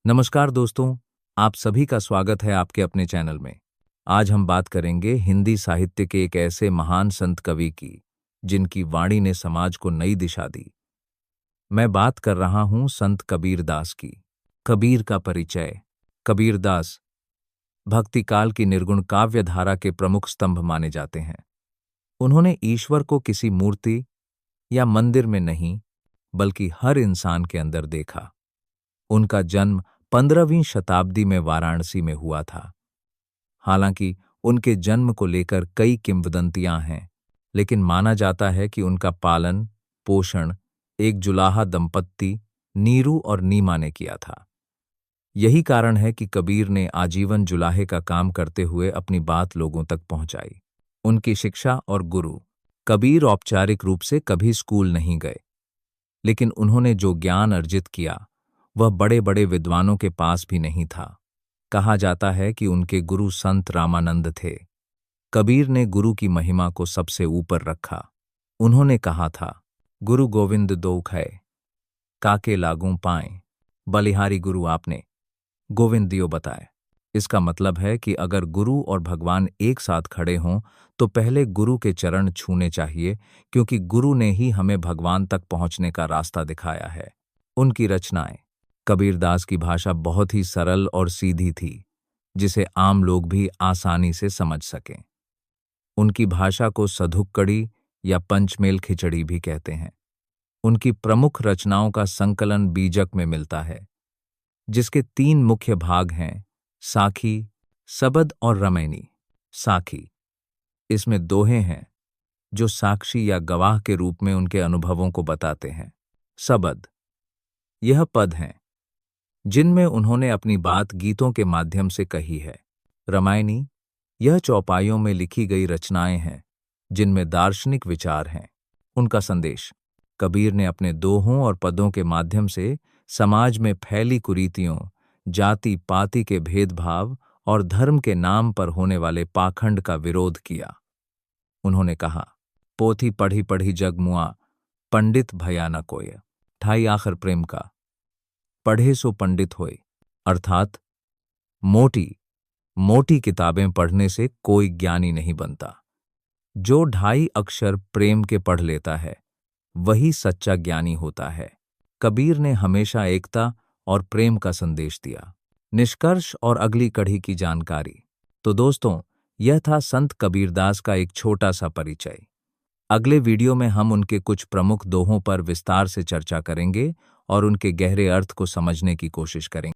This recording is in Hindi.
नमस्कार दोस्तों, आप सभी का स्वागत है आपके अपने चैनल में। आज हम बात करेंगे हिंदी साहित्य के एक ऐसे महान संत कवि की, जिनकी वाणी ने समाज को नई दिशा दी। मैं बात कर रहा हूं संत कबीरदास की। कबीर का परिचय। कबीरदास भक्ति काल की निर्गुण काव्य धारा के प्रमुख स्तंभ माने जाते हैं। उन्होंने ईश्वर को किसी मूर्ति या मंदिर में नहीं, बल्कि हर इंसान के अंदर देखा। उनका जन्म 15वीं शताब्दी में वाराणसी में हुआ था। हालांकि उनके जन्म को लेकर कई किंवदंतियां हैं, लेकिन माना जाता है कि उनका पालन पोषण एक जुलाहा दंपत्ति नीरू और नीमा ने किया था। यही कारण है कि कबीर ने आजीवन जुलाहे का काम करते हुए अपनी बात लोगों तक पहुंचाई। उनकी शिक्षा और गुरु। कबीर औपचारिक रूप से कभी स्कूल नहीं गए, लेकिन उन्होंने जो ज्ञान अर्जित किया वह बड़े बड़े विद्वानों के पास भी नहीं था। कहा जाता है कि उनके गुरु संत रामानंद थे। कबीर ने गुरु की महिमा को सबसे ऊपर रखा। उन्होंने कहा था, गुरु गोविंद दोख है, काके लागूं पाएं, बलिहारी गुरु आपने, गोविंद दियो बताए। इसका मतलब है कि अगर गुरु और भगवान एक साथ खड़े हों तो पहले गुरु के चरण छूने चाहिए, क्योंकि गुरु ने ही हमें भगवान तक पहुंचने का रास्ता दिखाया है। उनकी रचनाएं। कबीरदास की भाषा बहुत ही सरल और सीधी थी, जिसे आम लोग भी आसानी से समझ सकें। उनकी भाषा को सधुक्कड़ी या पंचमेल खिचड़ी भी कहते हैं। उनकी प्रमुख रचनाओं का संकलन बीजक में मिलता है, जिसके 3 मुख्य भाग हैं, साखी, सबद और रमैनी। साखी, इसमें दोहे हैं जो साक्षी या गवाह के रूप में उनके अनुभवों को बताते हैं। सबद, यह पद हैं जिनमें उन्होंने अपनी बात गीतों के माध्यम से कही है। रामायणी, यह चौपाइयों में लिखी गई रचनाएं हैं जिनमें दार्शनिक विचार हैं। उनका संदेश। कबीर ने अपने दोहों और पदों के माध्यम से समाज में फैली कुरीतियों, जाति पाति के भेदभाव और धर्म के नाम पर होने वाले पाखंड का विरोध किया। उन्होंने कहा, पोथी पढ़ी पढ़ी जग मुआ, पंडित भया न कोय, ठाई आखिर प्रेम का, पढ़े सो पंडित होए। अर्थात मोटी मोटी किताबें पढ़ने से कोई ज्ञानी नहीं बनता। जो 2.5 अक्षर प्रेम के पढ़ लेता है वही सच्चा ज्ञानी होता है। कबीर ने हमेशा एकता और प्रेम का संदेश दिया। निष्कर्ष और अगली कड़ी की जानकारी। तो दोस्तों, यह था संत कबीरदास का एक छोटा सा परिचय। अगले वीडियो में हम उनके कुछ प्रमुख दोहों पर विस्तार से चर्चा करेंगे और उनके गहरे अर्थ को समझने की कोशिश करेंगे।